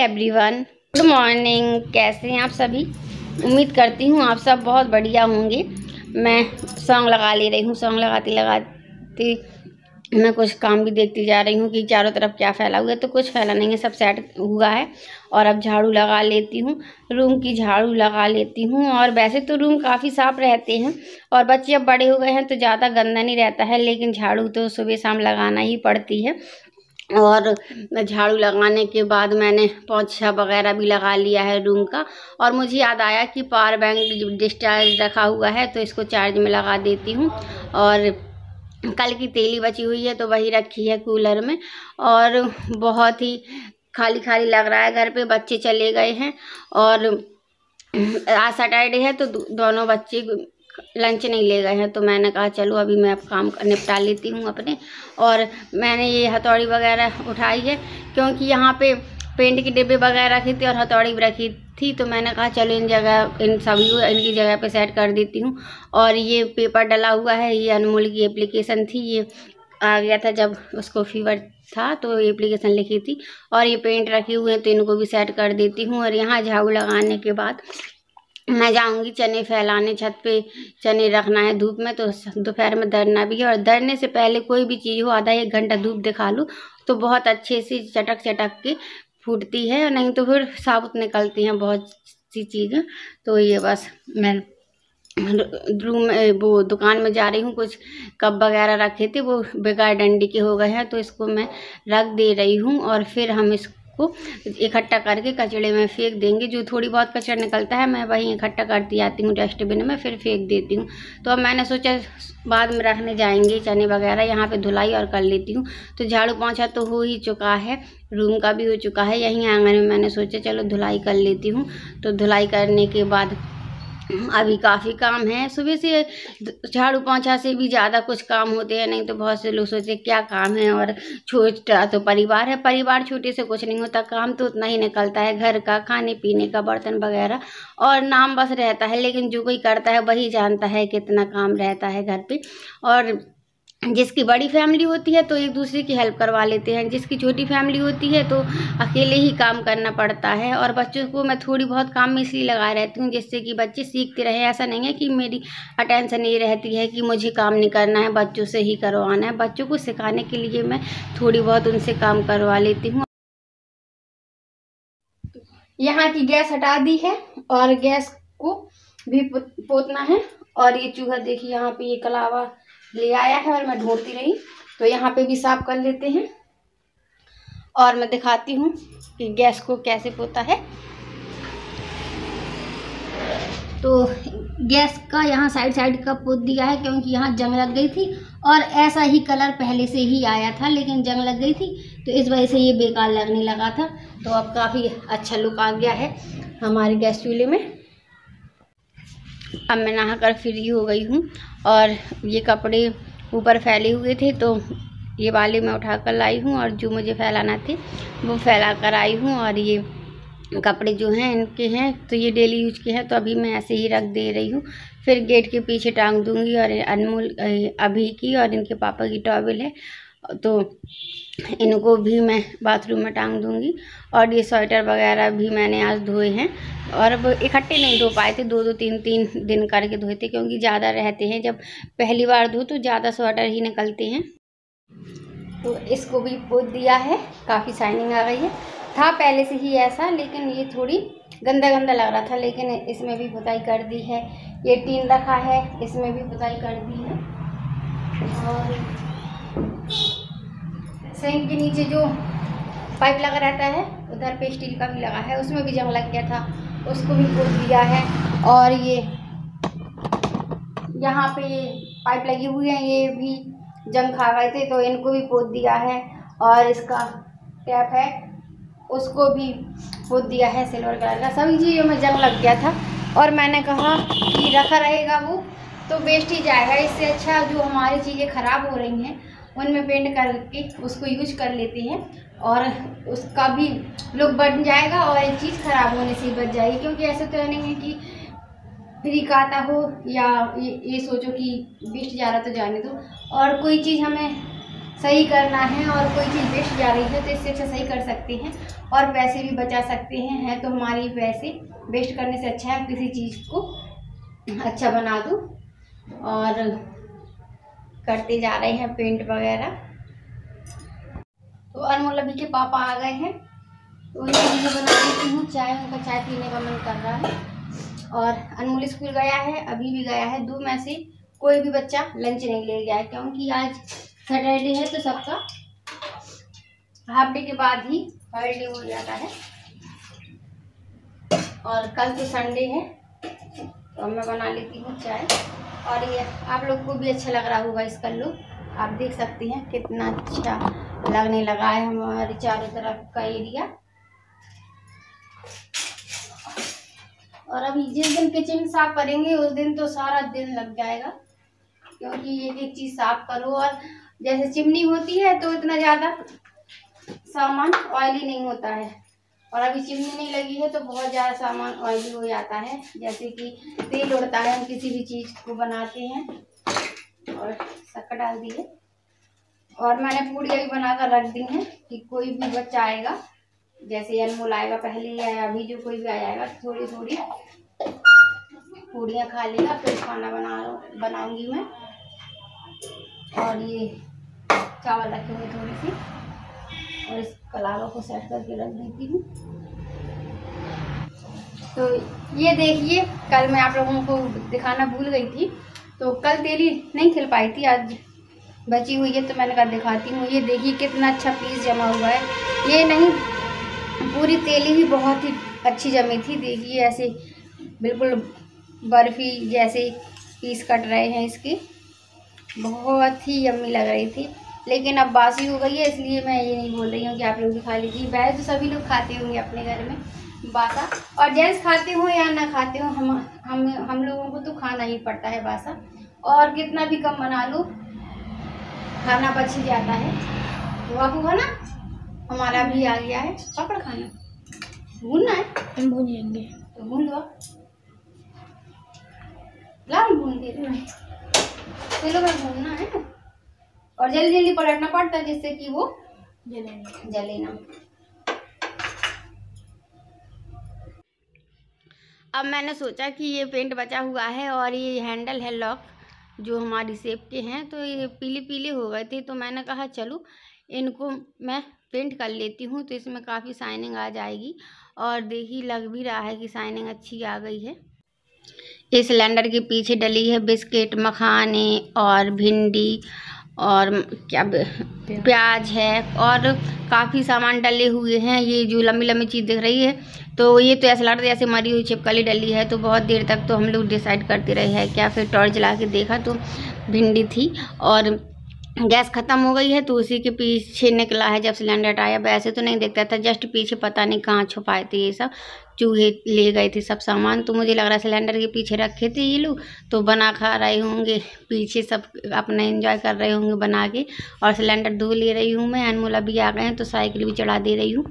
Everyone, good morning. कैसे हैं आप सभी? उम्मीद करती हूँ आप सब बहुत बढ़िया होंगे। मैं सॉन्ग लगा ले रही हूँ। सॉन्ग लगाती लगाती मैं कुछ काम भी देखती जा रही हूँ कि चारों तरफ क्या फैला हुआ है। तो कुछ फैला नहीं है, सब सेट हुआ है। और अब झाड़ू लगा लेती हूँ, रूम की झाड़ू लगा लेती हूँ। और वैसे तो रूम काफ़ी साफ़ रहते हैं और बच्चे अब बड़े हो गए हैं तो ज़्यादा गंदा नहीं रहता है, लेकिन झाड़ू तो सुबह शाम लगाना ही पड़ती है। और झाड़ू लगाने के बाद मैंने पोंछा वगैरह भी लगा लिया है रूम का। और मुझे याद आया कि पावर बैंक डिस्चार्ज रखा हुआ है तो इसको चार्ज में लगा देती हूँ। और कल की तेली बची हुई है तो वही रखी है कूलर में। और बहुत ही खाली खाली लग रहा है घर पे। बच्चे चले गए हैं और आज सैटरडे है तो दोनों बच्चे लंच नहीं ले गए हैं। तो मैंने कहा चलो अभी मैं अब काम निपटा लेती हूँ अपने। और मैंने ये हथौड़ी वगैरह उठाई है क्योंकि यहाँ पे पेंट के डिब्बे वगैरह रखी थी और हथौड़ी भी रखी थी। तो मैंने कहा चलो इन सभी को इनकी जगह पे सेट कर देती हूँ। और ये पेपर डला हुआ है, ये अनमोल की एप्लीकेशन थी, ये आ गया था जब उसको फीवर था तो एप्लीकेशन लिखी थी। और ये पेंट रखे हुए हैं तो इनको भी सेट कर देती हूँ। और यहाँ झाड़ू लगाने के बाद मैं जाऊंगी चने फैलाने। छत पे चने रखना है धूप में, तो दोपहर में दरना भी है। और दरने से पहले कोई भी चीज़ हो आधा एक घंटा धूप दिखा लूँ तो बहुत अच्छे से चटक चटक के फूटती है, नहीं तो फिर साबुत निकलती हैं बहुत सी चीज़ें। तो ये बस मैं रूम में वो दुकान में जा रही हूँ। कुछ कप वगैरह रखे थे वो बेकार डंडी के हो गए हैं तो इसको मैं रख दे रही हूँ। और फिर हम इसको इकट्ठा करके कचड़े में फेंक देंगे। जो थोड़ी बहुत कचरा निकलता है मैं वहीं इकट्ठा करती आती हूँ डस्टबिन में, फिर फेंक देती हूँ। तो अब मैंने सोचा बाद में रखने जाएंगे चने वगैरह, यहाँ पे धुलाई और कर लेती हूँ। तो झाड़ू पोंछा तो हो ही चुका है, रूम का भी हो चुका है। यहीं आंगन में मैंने सोचा चलो धुलाई कर लेती हूँ। तो धुलाई करने के बाद अभी काफ़ी काम है। सुबह से झाड़ू पोंछा से भी ज़्यादा कुछ काम होते हैं, नहीं तो बहुत से लोग सोचते क्या काम है। और छोटा तो परिवार है, परिवार छोटे से कुछ नहीं होता, काम तो उतना ही निकलता है घर का, खाने पीने का, बर्तन वगैरह। और नाम बस रहता है, लेकिन जो कोई करता है वही जानता है कितना काम रहता है घर पे। और जिसकी बड़ी फैमिली होती है तो एक दूसरे की हेल्प करवा लेते हैं, जिसकी छोटी फैमिली होती है तो अकेले ही काम करना पड़ता है। और बच्चों को मैं थोड़ी बहुत काम में इसलिए लगाए रहती हूँ जिससे कि बच्चे सीखते रहे। ऐसा नहीं है कि मेरी अटेंशन ये रहती है कि मुझे काम नहीं करना है, बच्चों से ही करवाना है। बच्चों को सिखाने के लिए मैं थोड़ी बहुत उनसे काम करवा लेती हूँ। यहाँ की गैस हटा दी है और गैस को भी पोतना है। और ये चूहा देखिए यहाँ पे ये कलावा ले आया है और मैं ढूंढती रही, तो यहाँ पे भी साफ कर लेते हैं। और मैं दिखाती हूँ कि गैस को कैसे पोता है। तो गैस का यहाँ साइड का पोत दिया है क्योंकि यहाँ जंग लग गई थी और ऐसा ही कलर पहले से ही आया था, लेकिन जंग लग गई थी तो इस वजह से ये बेकार लगने लगा था। तो अब काफ़ी अच्छा लुक आ गया है हमारे गैस चूल्हे में। अब मैं नहाकर फ्री हो गई हूँ और ये कपड़े ऊपर फैले हुए थे तो ये वाले मैं उठा कर लाई हूँ और जो मुझे फैलाना थे वो फैला कर आई हूँ। और ये कपड़े जो हैं इनके हैं तो ये डेली यूज के हैं तो अभी मैं ऐसे ही रख दे रही हूँ। फिर गेट के पीछे टांग दूँगी। और अनमोल अभी की और इनके पापा की टॉवेल है तो इनको भी मैं बाथरूम में टांग दूँगी। और ये स्वेटर वगैरह भी मैंने आज धोए हैं और अब इकट्ठे नहीं धो पाए थे, 2-2 3-3 दिन करके धोए थे क्योंकि ज़्यादा रहते हैं। जब पहली बार धो तो ज़्यादा स्वेटर ही निकलते हैं। तो इसको भी पोत दिया है, काफ़ी शाइनिंग आ गई है। था पहले से ही ऐसा, लेकिन ये थोड़ी गंदा गंदा लग रहा था, लेकिन इसमें भी पुताई कर दी है। ये टीन रखा है, इसमें भी पुताई कर दी है। और सिंक के नीचे जो पाइप लगा रहता है उधर पे स्टील का भी लगा है, उसमें भी जंग लग गया था, उसको भी पोत दिया है। और ये यहाँ पे ये पाइप लगी हुई है, ये भी जंग खा गए थे तो इनको भी पोत दिया है। और इसका टैप है उसको भी पोत दिया है सिल्वर कलर का। सभी चीज़ों में जंग लग गया था और मैंने कहा कि रखा रहेगा वो तो वेस्ट ही जाएगा, इससे अच्छा जो हमारी चीज़ें ख़राब हो रही हैं उनमें पेंट करके उसको यूज कर लेते हैं और उसका भी लुक बढ़ जाएगा और एक चीज़ ख़राब होने से बच जाएगी। क्योंकि ऐसे तो नहीं है कि फ्री का आता हो या ये सोचो कि वेस्ट जा रहा तो जाने दो। और कोई चीज़ हमें सही करना है और कोई चीज़ वेस्ट जा रही है तो इससे अच्छा सही कर सकते हैं और पैसे भी बचा सकते हैं। तो हमारे पैसे वेस्ट करने से अच्छा है किसी चीज़ को अच्छा बना दूँ। और करते जा रहे हैं पेंट वगैरह। तो अनमोल अभी के पापा आ गए हैं तो उनके लिए बना देती हूँ चाय। उनका चाय पीने का मन कर रहा है। और अनमोल स्कूल गया है, अभी भी गया है। 2 में से कोई भी बच्चा लंच नहीं ले गया है क्योंकि आज सैटरडे है तो सबका हाफ डे के बाद ही हॉलीडे हो जाता है। और कल तो संडे है तो मैं बना लेती हूँ चाय। और ये आप लोग को भी अच्छा लग रहा होगा इसका लुक, आप देख सकती हैं कितना अच्छा लगने लगा है हमारे चारों तरफ का एरिया। और अभी जिस दिन किचन साफ करेंगे उस दिन तो सारा दिन लग जाएगा क्योंकि एक एक चीज़ साफ करो। और जैसे चिमनी होती है तो इतना ज़्यादा सामान ऑयली नहीं होता है और अभी चिमनी नहीं लगी है तो बहुत ज़्यादा सामान ऑयली हो जाता है। जैसे कि तेल उड़ता है, हम किसी भी चीज़ को बनाते हैं। और शक्कर डाल दिए और मैंने पूड़ियाँ भी बनाकर रख दी हैं कि कोई भी बच्चा आएगा, जैसे अनमोल आएगा पहले या अभी जो कोई भी आएगा थोड़ी थोड़ी पूड़ियाँ खा लेगा फिर खाना बनाऊंगी मैं। और ये चावल रखे हुए थोड़ी सी और इस कलावा को सेट करके रख देती हूँ। तो ये देखिए, कल मैं आप लोगों को दिखाना भूल गई थी तो कल तेली नहीं खिल पाई थी, आज बची हुई है तो मैंने कहा दिखाती हूँ। ये देखिए कितना अच्छा पीस जमा हुआ है। ये नहीं पूरी तेली ही बहुत ही अच्छी जमी थी। देखिए ऐसे बिल्कुल बर्फ़ी जैसे पीस कट रहे हैं इसके, बहुत ही यम्मी लग रही थी। लेकिन अब बासी हो गई है इसलिए मैं ये नहीं बोल रही हूँ कि आप लोग भी खा लीजिए। वैसे तो सभी लोग खाते होंगे अपने घर में बासा, और जेंट्स खाते हो या ना खाते हो, हम लोगों को तो खाना ही पड़ता है बासा। और कितना भी कम बना लो खाना बच ही जाता है। तो आपको खाना हमारा भी आ गया है। पापड़ खाना भूनना है, हम भूनेंगे तो भून लो। लाल भून दे चलो मैं भूनना है ना। और जल्दी जल्दी पलटना पड़ता है जिससे कि वो जले ना। अब मैंने सोचा कि ये पेंट बचा हुआ है और ये हैंडल है लॉक जो हमारी शेप के हैं तो ये पीले पीले हो गए थे तो मैंने कहा चलो इनको मैं पेंट कर लेती हूँ तो इसमें काफ़ी शाइनिंग आ जाएगी। और देखिए लग भी रहा है कि शाइनिंग अच्छी आ गई है। इस सिलेंडर के पीछे डली है बिस्किट, मखाने और भिंडी और क्या प्याज है और काफ़ी सामान डले हुए हैं। ये जो लंबी लंबी चीज़ दिख रही है तो ये तो ऐसा लग रहा है जैसे मरी हुई छिपकली डली है। तो बहुत देर तक तो हम लोग डिसाइड करते रहे हैं क्या, फिर टॉर्च जला के देखा तो भिंडी थी। और गैस ख़त्म हो गई है तो उसी के पीछे निकला है जब सिलेंडर हटाया। वैसे तो नहीं दिखता था, जस्ट पीछे पता नहीं कहाँ छुपाए थे ये सब, चूहे ले गए थे सब सामान। तो मुझे लग रहा है सिलेंडर के पीछे रखे थे ये लोग तो बना खा रहे होंगे, पीछे सब अपना एंजॉय कर रहे होंगे बना के। और सिलेंडर धो ले रही हूँ मैं। अनमोल भी आ गए हैं तो साइकिल भी चढ़ा दे रही हूँ।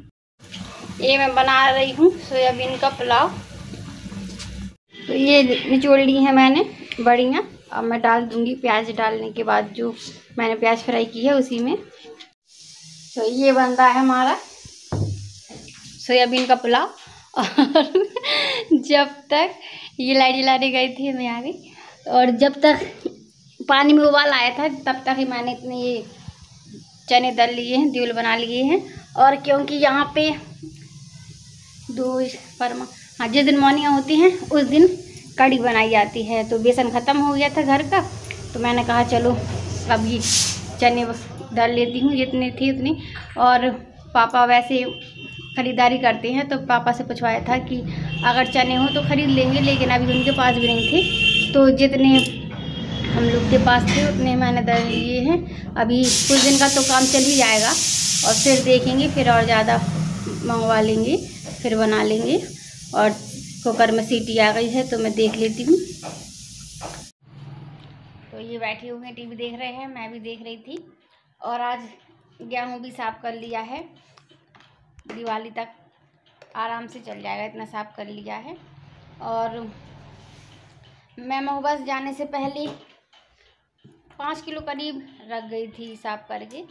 ये मैं बना रही हूँ सोयाबीन का पुलाव। तो ये निचोड़ ली है मैंने बड़ियाँ, अब मैं डाल दूँगी प्याज डालने के बाद जो मैंने प्याज फ्राई की है उसी में। तो ये बन रहा है हमारा सोयाबीन का पुलाव। और जब तक ये लाइट जलाने गई थी मैं आ गई और जब तक पानी में उबाल आया था तब तक ही मैंने इतने ये चने दल लिए हैं, द्यूल बना लिए हैं। और क्योंकि यहाँ पे हाँ जिस दिन मौनियाँ होती हैं उस दिन कड़ी बनाई जाती है तो बेसन ख़त्म हो गया था घर का तो मैंने कहा चलो अब ये चने डाल लेती हूँ जितनी थी उतनी। और पापा वैसे ख़रीदारी करते हैं तो पापा से पूछवाया था कि अगर चने हो तो ख़रीद लेंगे, लेकिन अभी उनके पास भी नहीं थे तो जितने हम लोग के पास थे उतने मैंने डाल लिए हैं। अभी कुछ दिन का तो काम चल ही जाएगा और फिर देखेंगे, फिर और ज़्यादा मंगवा लेंगे, फिर बना लेंगे। और कुकर में सीटी आ गई है तो मैं देख लेती हूँ। तो ये बैठे हुए हैं टीवी देख रहे हैं, मैं भी देख रही थी। और आज गेहूँ भी साफ़ कर लिया है, दिवाली तक आराम से चल जाएगा, इतना साफ़ कर लिया है। और मैं महोबा जाने से पहले 5 किलो करीब रख गई थी साफ करके,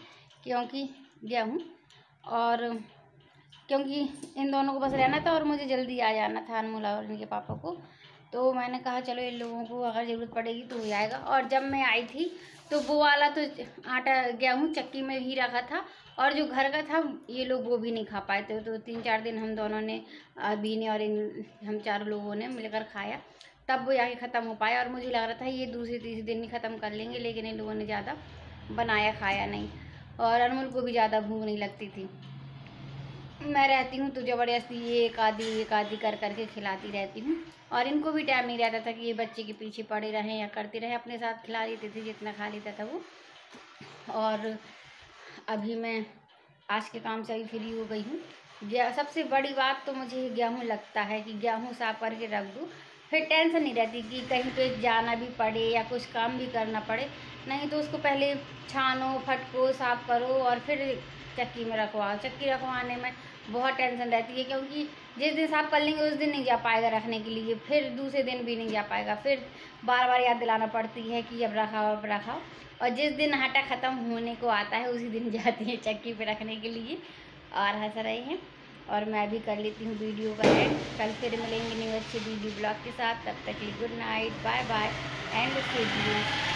क्योंकि गेहूँ, और क्योंकि इन दोनों को बस रहना था और मुझे जल्दी आ जाना था, अनमोल और इनके पापा को। तो मैंने कहा चलो इन लोगों को अगर ज़रूरत पड़ेगी तो हो जाएगा। और जब मैं आई थी तो वो वाला तो आटा गेहूँ चक्की में ही रखा था, और जो घर का था ये लोग वो भी नहीं खा पाए थे। तो 3-4 दिन हम दोनों ने, अभी ने और हम 4 लोगों ने मिलकर खाया, तब वो जाके ख़त्म हो पाया। और मुझे लग रहा था ये दूसरे तीसरे दिन ही ख़त्म कर लेंगे, लेकिन इन लोगों ने ज़्यादा बनाया खाया नहीं, और अनमोल को भी ज़्यादा भूख नहीं लगती थी। मैं रहती हूँ तो ज़बरदस्ती एक आधी कर करके खिलाती रहती हूँ, और इनको भी टाइम नहीं रहता था कि ये बच्चे के पीछे पड़े रहें या करते रहें, अपने साथ खिला लेते थे जितना खा लेता था वो। और अभी मैं आज के काम से ही फ्री हो गई हूँ। सबसे बड़ी बात तो मुझे गेहूँ लगता है कि गेहूँ साफ करके रख दूँ, फिर टेंशन नहीं रहती कि कहीं पे जाना भी पड़े या कुछ काम भी करना पड़े। नहीं तो उसको पहले छानो, फटको, साफ करो और फिर चक्की में रखवाओ। चक्की रखवाने में बहुत टेंशन रहती है, क्योंकि जिस दिन साफ कर लेंगे उस दिन नहीं जा पाएगा रखने के लिए, फिर दूसरे दिन भी नहीं जा पाएगा, फिर बार बार याद दिलाना पड़ती है कि अब रखाओ अब रखाओ। और जिस दिन आटा ख़त्म होने को आता है उसी दिन जाती है चक्की पे रखने के लिए, और हंस रहे हैं। और मैं भी कर लेती हूँ वीडियो का एंड। कल फिर मिलेंगे न्यू अच्छे वीडियो ब्लॉग के साथ, तब तक के लिए good night, bye bye and video.